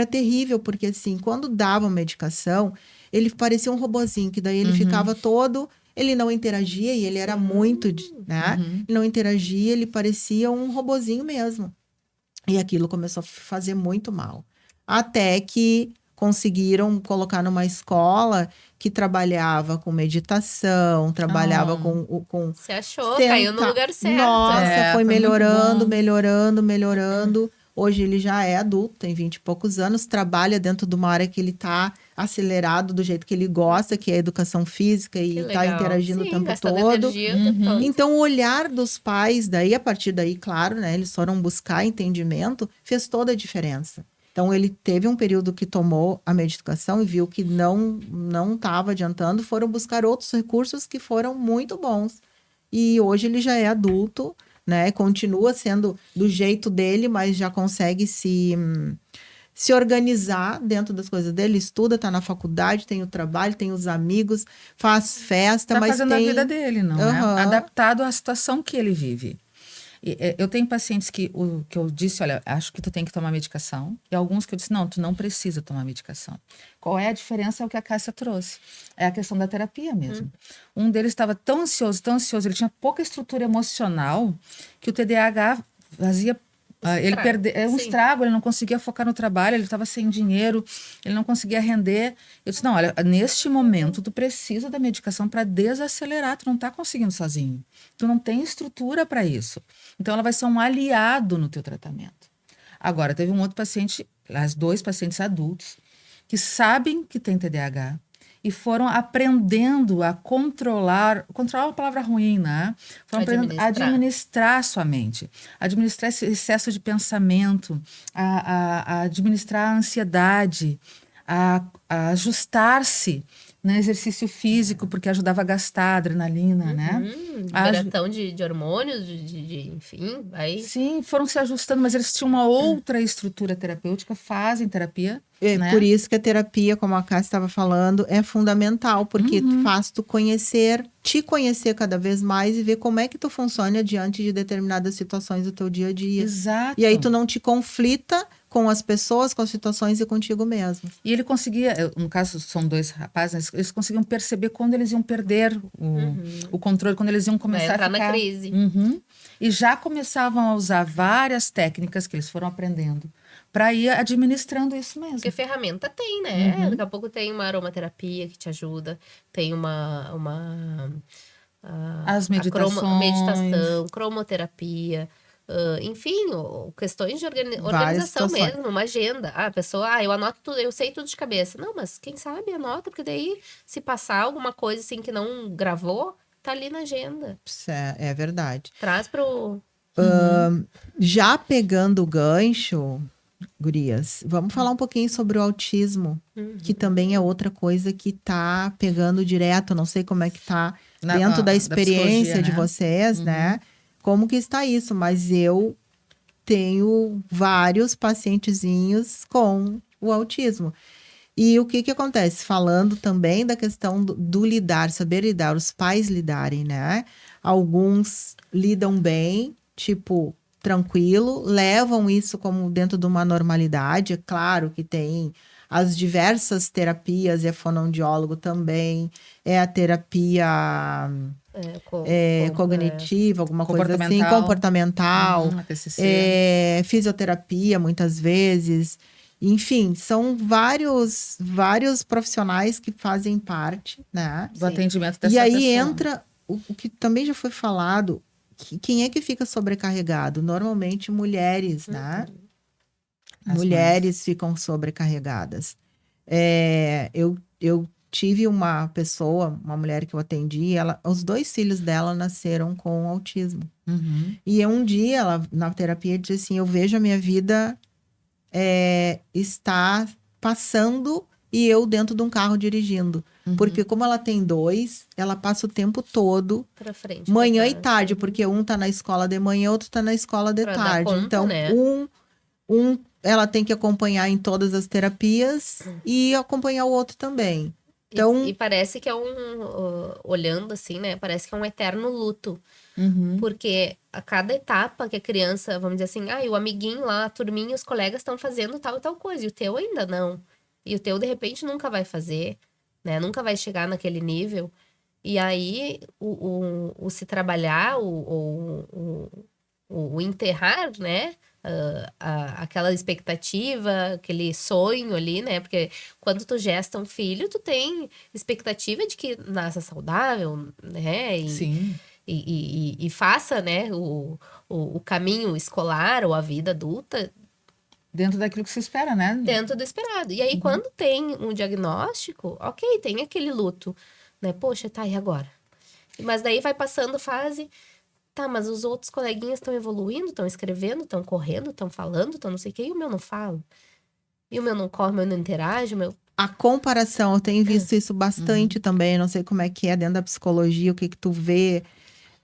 terrível, porque, assim, quando davam medicação, ele parecia um robozinho, que daí ele ficava todo... Ele não interagia, e ele era muito, né? Ele não interagia, ele parecia um robozinho mesmo. E aquilo começou a fazer muito mal. Até que conseguiram colocar numa escola que trabalhava com meditação, trabalhava com... Você achou, caiu no lugar certo. Nossa, foi melhorando. Hoje ele já é adulto, tem 20 e poucos anos, trabalha dentro de uma área que ele está acelerado do jeito que ele gosta, que é a educação física, e está interagindo o tempo todo. Então, o olhar dos pais, daí, a partir daí, claro, né, eles foram buscar entendimento, fez toda a diferença. Então, ele teve um período que tomou a medicação e viu que não estava adiantando, foram buscar outros recursos que foram muito bons. E hoje ele já é adulto, né? Continua sendo do jeito dele, mas já consegue se se organizar dentro das coisas dele, estuda, tá na faculdade, tem o trabalho, tem os amigos, faz festa, mas fazendo tem... a vida dele, não é? Adaptado à situação que ele vive. Eu tenho pacientes que eu disse, olha, acho que tu tem que tomar medicação. E alguns que eu disse, não, tu não precisa tomar medicação. Qual é a diferença? É o que a Cássia trouxe. É a questão da terapia mesmo. Um deles estava tão ansioso, ele tinha pouca estrutura emocional, que o TDAH fazia... ele perdeu um estrago, ele não conseguia focar no trabalho, ele estava sem dinheiro, ele não conseguia render. Eu disse, não, olha, neste momento tu precisa da medicação para desacelerar, tu não está conseguindo sozinho. Tu não tem estrutura para isso. Então ela vai ser um aliado no teu tratamento. Agora, teve um outro paciente, as 2 pacientes adultos, que sabem que tem TDAH, e foram aprendendo a controlar é uma palavra ruim, né? Foram aprendendo a administrar sua mente, administrar esse excesso de pensamento, a administrar a ansiedade, a ajustar-se no exercício físico, porque ajudava a gastar adrenalina, né? Liberação de hormônios, enfim, aí... Sim, foram se ajustando, mas eles tinham uma outra estrutura terapêutica, fazem terapia. Né? Por isso que a terapia, como a Cássia estava falando, é fundamental, porque faz tu te conhecer cada vez mais e ver como é que tu funciona diante de determinadas situações do teu dia a dia. Exato. E aí tu não te conflita com as pessoas, com as situações e contigo mesmo. E ele conseguia, no caso são 2 rapazes, eles conseguiam perceber quando eles iam perder o controle, quando eles iam começar a ficar... na crise. E já começavam a usar várias técnicas que eles foram aprendendo para ir administrando isso mesmo. Porque ferramenta tem, né? Daqui a pouco tem uma aromaterapia que te ajuda, tem as meditações, meditação, cromoterapia, enfim, questões de organização mesmo, uma agenda. A pessoa, eu anoto tudo, eu sei tudo de cabeça. Não, mas quem sabe anota, porque daí se passar alguma coisa assim que não gravou, tá ali na agenda. É verdade. Traz pro... Já pegando o gancho, gurias, vamos falar um pouquinho sobre o autismo, que também é outra coisa que tá pegando direto, não sei como é que tá dentro da experiência de vocês, né? Como que está isso, mas eu tenho vários pacientezinhos com o autismo. E o que acontece? Falando também da questão do lidar, saber lidar, os pais lidarem, né? Alguns lidam bem, tipo, tranquilo, levam isso como dentro de uma normalidade. É claro que tem as diversas terapias, é fonoaudiólogo também, é a terapia cognitiva, alguma coisa assim, comportamental, fisioterapia muitas vezes. Enfim, são vários profissionais que fazem parte, né? Do atendimento dessa pessoa. E aí pessoa. Entra o que também já foi falado, quem é que fica sobrecarregado? Normalmente mulheres, né? Mulheres ficam sobrecarregadas. Eu tive uma pessoa, uma mulher que eu atendi, os 2 filhos dela nasceram com autismo. E um dia, ela, na terapia, disse assim, eu vejo a minha vida está passando e eu dentro de um carro dirigindo. Porque como ela tem 2, ela passa o tempo todo, pra frente, manhã e tarde, porque um tá na escola de manhã, outro tá na escola de tarde. Conta, então, né? ela tem que acompanhar em todas as terapias e acompanhar o outro também. Então... E parece que é olhando assim, né? Parece que é um eterno luto. Porque a cada etapa que a criança, vamos dizer assim, o amiguinho lá, a turminha, os colegas estão fazendo tal e tal coisa, e o teu ainda não. E o teu, de repente, nunca vai fazer, né? Nunca vai chegar naquele nível. E aí, o se trabalhar, o enterrar, né? Aquela expectativa, aquele sonho ali, né? Porque quando tu gesta um filho, tu tem expectativa de que nasça saudável, né? Sim. E faça, né, o caminho escolar ou a vida adulta. Dentro daquilo que se espera, né? Dentro do esperado. E aí, quando tem um diagnóstico, ok, tem aquele luto, né? Poxa, tá, e agora? Mas daí vai passando fase... Tá, mas os outros coleguinhas estão evoluindo, estão escrevendo, estão correndo, estão falando, estão não sei o quê, e o meu não fala. E o meu não corre, o meu não interage, o meu... A comparação, eu tenho visto isso bastante também, não sei como é que é dentro da psicologia, o que tu vê,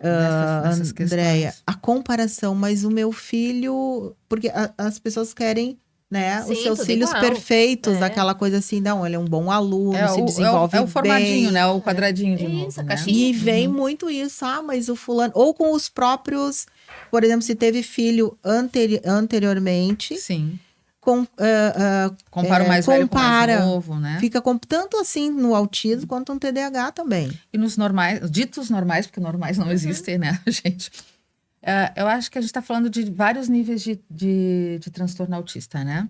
Andréia. A comparação, mas o meu filho... Porque as pessoas querem né? Sim, Os seus tudo filhos igual. perfeitos, aquela coisa assim, não, ele é um bom aluno, se desenvolve é o formadinho, bem. né? O quadradinho de Isso, novo, a né? caixinha. E vem muito isso, mas o fulano... Ou com os próprios... Por exemplo, se teve filho anteriormente... Sim. Compara o mais velho com o mais novo, né? Fica tanto assim no autismo quanto no TDAH também. E nos normais, ditos normais, porque normais não existem, né, gente? Eu acho que a gente está falando de vários níveis de transtorno autista, né?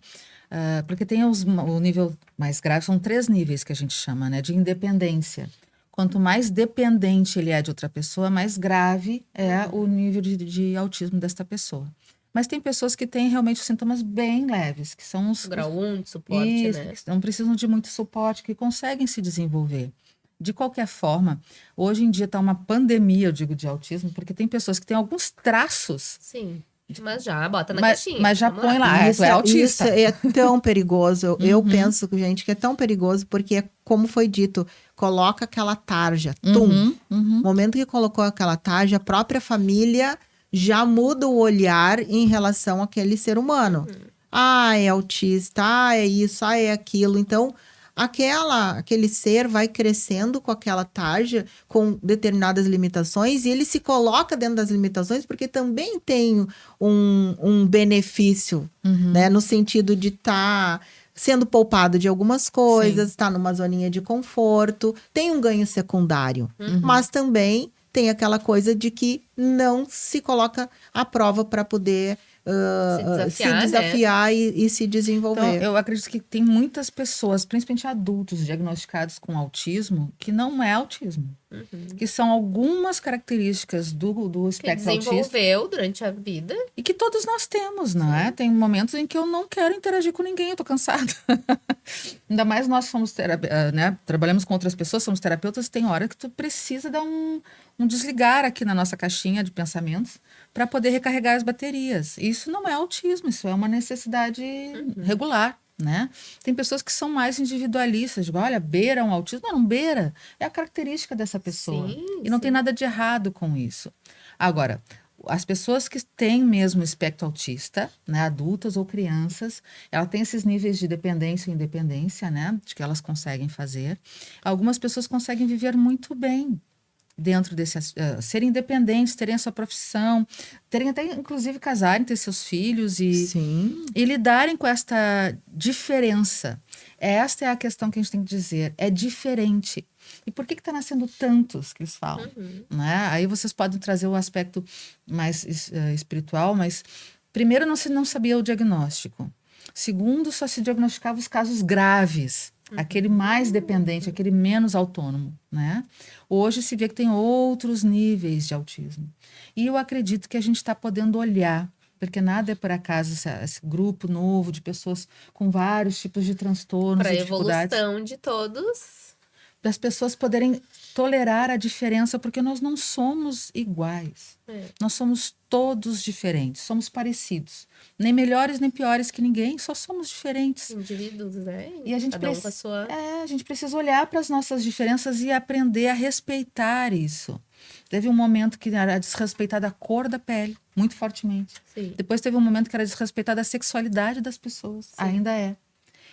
Porque tem o nível mais grave, são 3 níveis que a gente chama, né? De independência. Quanto mais dependente ele é de outra pessoa, mais grave é o nível de autismo desta pessoa. Mas tem pessoas que têm realmente sintomas bem leves, que são os... Grau 1 de suporte, né? Que não precisam de muito suporte, que conseguem se desenvolver. De qualquer forma, hoje em dia está uma pandemia, eu digo, de autismo, porque tem pessoas que têm alguns traços. Sim, mas já bota na caixinha. Mas já põe lá, Isso é autista. Isso é tão perigoso. Eu penso, gente, que é tão perigoso, porque, como foi dito, coloca aquela tarja, No momento que colocou aquela tarja, a própria família já muda o olhar em relação àquele ser humano. É autista, é isso, é aquilo. Então, aquele ser vai crescendo com aquela tarja, com determinadas limitações, e ele se coloca dentro das limitações porque também tem um benefício, né? No sentido de estar sendo poupado de algumas coisas, está numa zoninha de conforto, tem um ganho secundário, mas também tem aquela coisa de que não se coloca à prova para poder se desafiar, né? e se desenvolver. Então, eu acredito que tem muitas pessoas, principalmente adultos, diagnosticados com autismo, que não é autismo. Que são algumas características do espectro autista. Que desenvolveu durante a vida. E que todos nós temos, não é? Tem momentos em que eu não quero interagir com ninguém, eu tô cansada. Ainda mais nós somos né? Trabalhamos com outras pessoas, somos terapeutas, tem hora que tu precisa dar um desligar aqui na nossa caixinha de pensamentos para poder recarregar as baterias. Isso não é autismo, isso é uma necessidade regular, né? Tem pessoas que são mais individualistas, digo, olha, beira um autismo. Não beira, é a característica dessa pessoa. E não tem nada de errado com isso. Agora, as pessoas que têm mesmo espectro autista, né, adultas ou crianças, ela tem esses níveis de dependência e independência, né, de que elas conseguem fazer. Algumas pessoas conseguem viver muito bem dentro desse... serem independentes, terem a sua profissão, terem até, inclusive, casarem, ter seus filhos e lidarem com esta diferença. Esta é a questão que a gente tem que dizer. É diferente. E por que está nascendo tantos que eles falam? Né? Aí vocês podem trazer o aspecto mais espiritual, mas primeiro não sabia o diagnóstico. Segundo, só se diagnosticava os casos graves. Aquele mais dependente, aquele menos autônomo, né? Hoje se vê que tem outros níveis de autismo. E eu acredito que a gente está podendo olhar, porque nada é por acaso esse grupo novo de pessoas com vários tipos de transtornos e dificuldades. Para a evolução de todos. Das pessoas poderem tolerar a diferença, porque nós não somos iguais. Nós somos todos diferentes, somos parecidos. Nem melhores, nem piores que ninguém, só somos diferentes. Indivíduos, né? E a gente, a gente precisa olhar para as nossas diferenças e aprender a respeitar isso. Teve um momento que era desrespeitada a cor da pele, muito fortemente. Depois teve um momento que era desrespeitada a sexualidade das pessoas. Ainda é.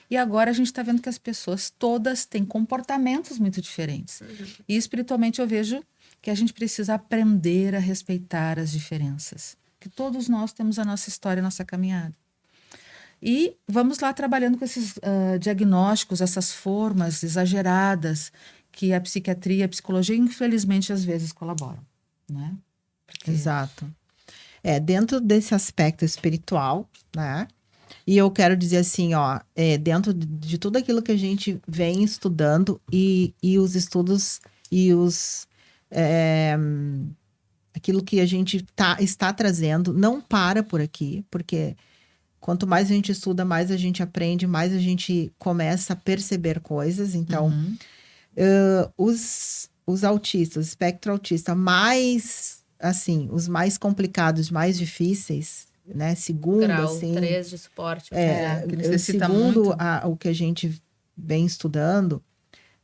E agora a gente está vendo que as pessoas todas têm comportamentos muito diferentes. E espiritualmente eu vejo que a gente precisa aprender a respeitar as diferenças. Que todos nós temos a nossa história, a nossa caminhada. E vamos lá trabalhando com esses diagnósticos, essas formas exageradas que a psiquiatria e a psicologia, infelizmente, às vezes colaboram. Né? Exato. Dentro desse aspecto espiritual, né? E eu quero dizer assim, dentro de tudo aquilo que a gente vem estudando e os estudos e aquilo que a gente está trazendo, não para por aqui, porque quanto mais a gente estuda, mais a gente aprende, mais a gente começa a perceber coisas. Então, os autistas, o espectro autista, mais, assim, os mais complicados, mais difíceis... Né? Segundo, grau assim, 3 de suporte. Que necessita segundo muito. O que a gente vem estudando,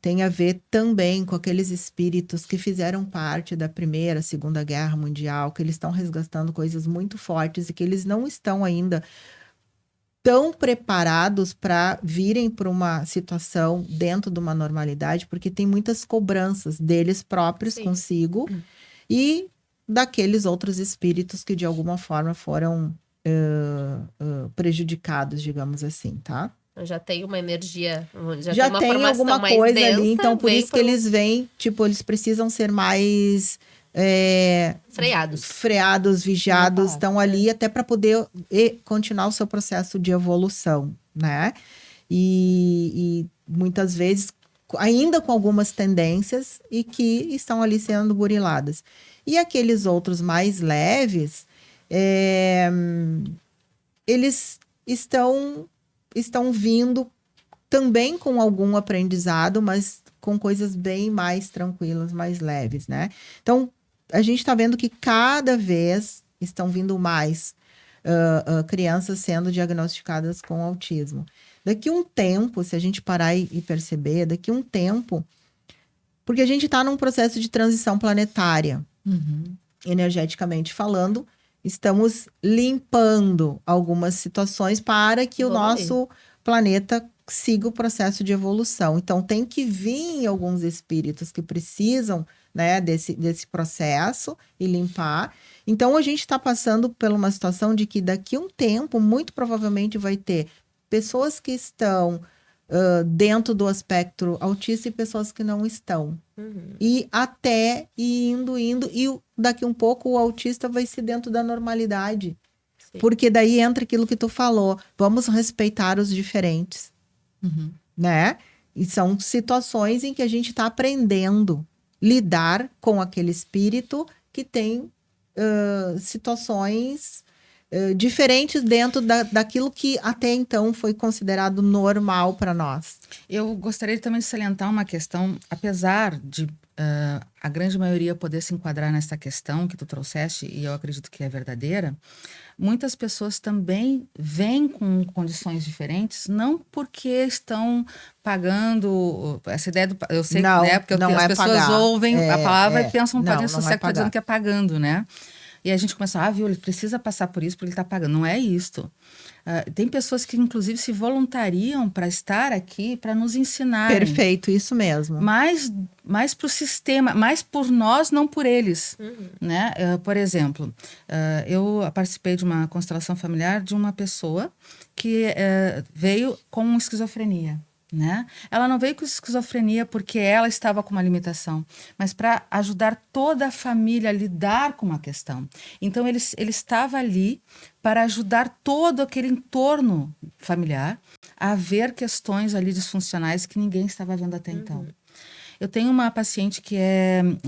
tem a ver também com aqueles espíritos que fizeram parte da Primeira, Segunda Guerra Mundial, que eles estão resgatando coisas muito fortes e que eles não estão ainda tão preparados para virem para uma situação dentro de uma normalidade, porque tem muitas cobranças deles próprios consigo e daqueles outros espíritos que de alguma forma foram prejudicados, digamos assim, tá? Já tem uma energia, já tem alguma coisa densa, ali, então por isso que eles vêm, tipo, eles precisam ser mais freados, vigiados, estão ali até para poder continuar o seu processo de evolução, né? E muitas vezes ainda com algumas tendências e que estão ali sendo buriladas. E aqueles outros mais leves, eles estão vindo também com algum aprendizado, mas com coisas bem mais tranquilas, mais leves, né? Então, a gente está vendo que cada vez estão vindo mais crianças sendo diagnosticadas com autismo. Daqui um tempo, se a gente parar e perceber, daqui um tempo, porque a gente está num processo de transição planetária, energeticamente falando, estamos limpando algumas situações para que o nosso planeta siga o processo de evolução. Então, tem que vir alguns espíritos que precisam, né, desse processo e limpar. Então, a gente está passando por uma situação de que daqui a um tempo, muito provavelmente vai ter pessoas que estão dentro do espectro autista e pessoas que não estão. E até indo, e daqui um pouco o autista vai ser dentro da normalidade. Sim. Porque daí entra aquilo que tu falou, vamos respeitar os diferentes, né? E são situações em que a gente está aprendendo a lidar com aquele espírito que tem situações diferentes dentro daquilo que até então foi considerado normal para nós. Eu gostaria também de salientar uma questão, apesar de a grande maioria poder se enquadrar nessa questão que tu trouxeste, e eu acredito que é verdadeira, muitas pessoas também vêm com condições diferentes, não porque estão pagando essa ideia do... Eu sei não, que, né, porque não as pessoas pagar. ouvem a palavra e pensam, podem associar que está dizendo que é pagando, né? E a gente começa, viu, ele precisa passar por isso porque ele está pagando. Não é isto. Tem pessoas que, inclusive, se voluntariam para estar aqui, para nos ensinar. Perfeito, isso mesmo. Mais para o sistema, mais por nós, não por eles. Né? Por exemplo, eu participei de uma constelação familiar de uma pessoa que veio com esquizofrenia. Né? Ela não veio com esquizofrenia porque ela estava com uma limitação, mas para ajudar toda a família a lidar com uma questão. Então, ele estava ali para ajudar todo aquele entorno familiar a ver questões ali disfuncionais que ninguém estava vendo até então. Eu tenho uma paciente que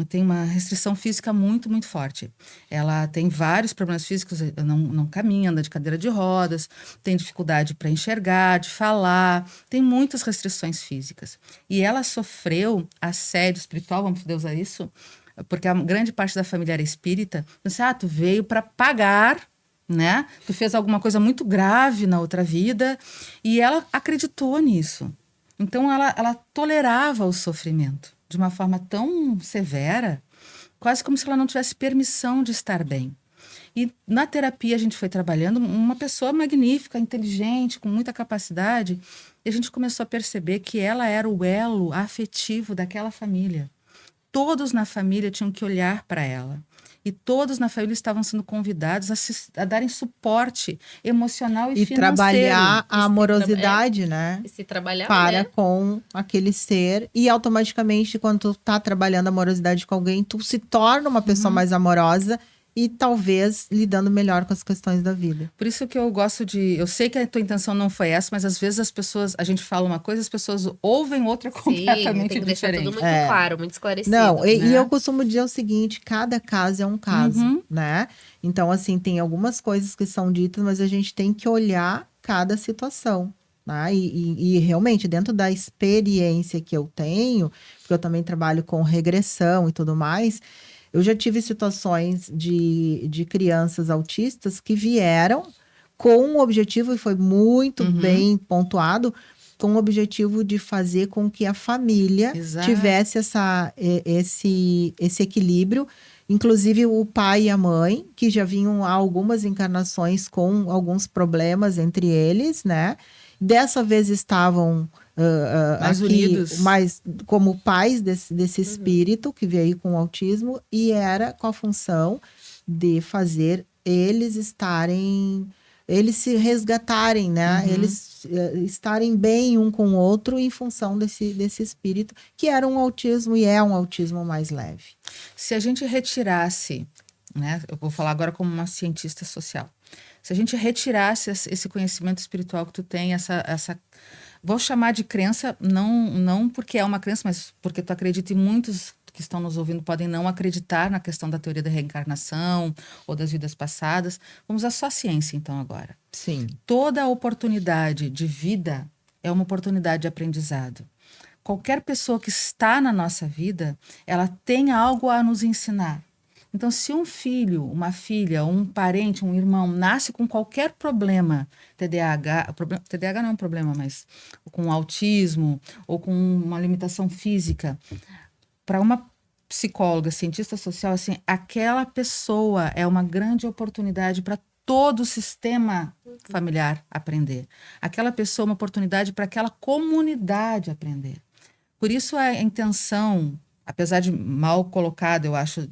tem uma restrição física muito, muito forte. Ela tem vários problemas físicos, não caminha, anda de cadeira de rodas, tem dificuldade para enxergar, de falar, tem muitas restrições físicas. E ela sofreu assédio espiritual, vamos poder usar isso? Porque a grande parte da família era espírita. Então, tu veio para pagar, né? Tu fez alguma coisa muito grave na outra vida, e ela acreditou nisso. Então, ela tolerava o sofrimento de uma forma tão severa, quase como se ela não tivesse permissão de estar bem. E na terapia a gente foi trabalhando uma pessoa magnífica, inteligente, com muita capacidade, e a gente começou a perceber que ela era o elo afetivo daquela família. Todos na família tinham que olhar para ela. E todos na família estavam sendo convidados a darem suporte emocional e financeiro. Trabalhar a amorosidade, né? E se trabalhar, para né? com aquele ser. E automaticamente, quando tu tá trabalhando a amorosidade com alguém, tu se torna uma pessoa mais amorosa e talvez lidando melhor com as questões da vida. Por isso que eu gosto de... Eu sei que a tua intenção não foi essa, mas às vezes a gente fala uma coisa, as pessoas ouvem outra completamente tem que diferente. deixar tudo muito claro, muito esclarecido. Não, né? e eu costumo dizer o seguinte, cada caso é um caso, né? Então, assim, tem algumas coisas que são ditas, mas a gente tem que olhar cada situação. Né? E realmente, dentro da experiência que eu tenho, porque eu também trabalho com regressão e tudo mais... Eu já tive situações de crianças autistas que vieram com um objetivo, e foi muito bem pontuado, com o objetivo de fazer com que a família tivesse esse equilíbrio. Inclusive o pai e a mãe, que já vinham há algumas encarnações com alguns problemas entre eles, né? Dessa vez estavam mais aqui, unidos, mais como pais desse espírito que veio com o autismo, e era com a função de fazer eles se resgatarem, né? Eles estarem bem um com o outro em função desse espírito, que era um autismo e é um autismo mais leve. Se a gente retirasse, né? Eu vou falar agora como uma cientista social. Se a gente retirasse esse conhecimento espiritual que tu tem, essa vou chamar de crença, não porque é uma crença, mas porque tu acredita, e muitos que estão nos ouvindo podem não acreditar na questão da teoria da reencarnação ou das vidas passadas. Vamos usar só a ciência, então, agora. Sim. Toda oportunidade de vida é uma oportunidade de aprendizado. Qualquer pessoa que está na nossa vida, ela tem algo a nos ensinar. Então, se um filho, uma filha, um parente, um irmão nasce com qualquer problema, TDAH não é um problema, mas com autismo ou com uma limitação física, para uma psicóloga, cientista social, assim, aquela pessoa é uma grande oportunidade para todo o sistema familiar aprender. Aquela pessoa é uma oportunidade para aquela comunidade aprender. Por isso a intenção, apesar de mal colocada, eu acho,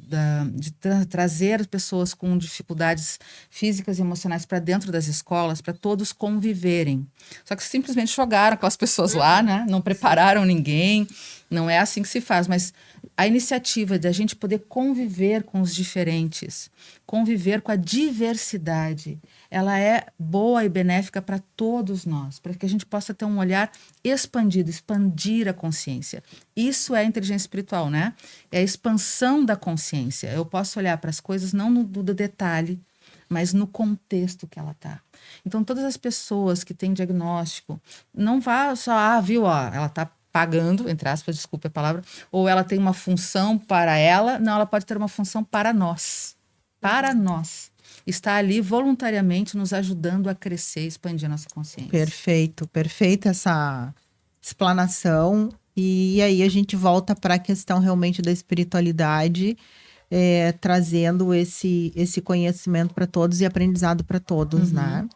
de trazer pessoas com dificuldades físicas e emocionais para dentro das escolas, para todos conviverem. Só que simplesmente jogaram aquelas pessoas lá, né? Não prepararam ninguém. Não é assim que se faz, mas a iniciativa de a gente poder conviver com os diferentes, conviver com a diversidade, ela é boa e benéfica para todos nós, para que a gente possa ter um olhar expandido, expandir a consciência. Isso é inteligência espiritual, né? É a expansão da consciência. Eu posso olhar para as coisas não no detalhe, mas no contexto que ela está. Então, todas as pessoas que têm diagnóstico, não vá só, viu, ela está pagando, entre aspas, desculpe a palavra, ou ela tem uma função para ela. Não, ela pode ter uma função para nós. Para nós. Está ali voluntariamente nos ajudando a crescer e expandir a nossa consciência. Perfeito, perfeita essa explanação. E aí a gente volta para a questão realmente da espiritualidade, trazendo esse conhecimento para todos e aprendizado para todos, né?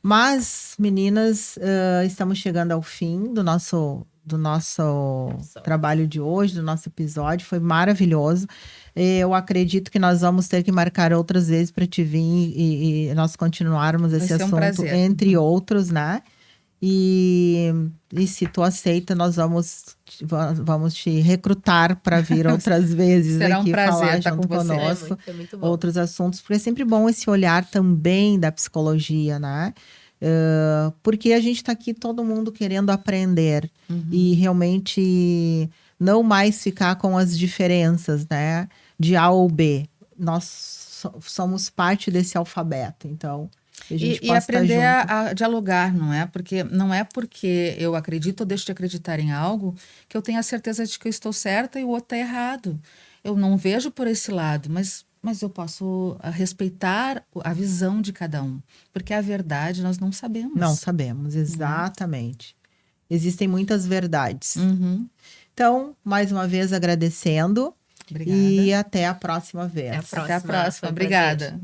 Mas, meninas, estamos chegando ao fim do nosso trabalho de hoje, do nosso episódio. Foi maravilhoso. Eu acredito que nós vamos ter que marcar outras vezes para te vir e nós continuarmos esse assunto, entre outros, né? E se tu aceita, nós vamos te recrutar para vir outras vezes. Será aqui um prazer falar estar junto com você. conosco, muito bom. Outros assuntos, porque é sempre bom esse olhar também da psicologia, né? Porque a gente está aqui todo mundo querendo aprender e realmente não mais ficar com as diferenças, né? De A ou B. Nós somos parte desse alfabeto, então a gente e aprender a dialogar, não é? Porque não é porque eu acredito ou deixo de acreditar em algo que eu tenho a certeza de que eu estou certa e o outro está errado. Eu não vejo por esse lado, mas eu posso respeitar a visão de cada um. Porque a verdade nós não sabemos. Não sabemos, exatamente. Existem muitas verdades. Então, mais uma vez agradecendo. Obrigada. E até a próxima vez. Até a próxima. Obrigada.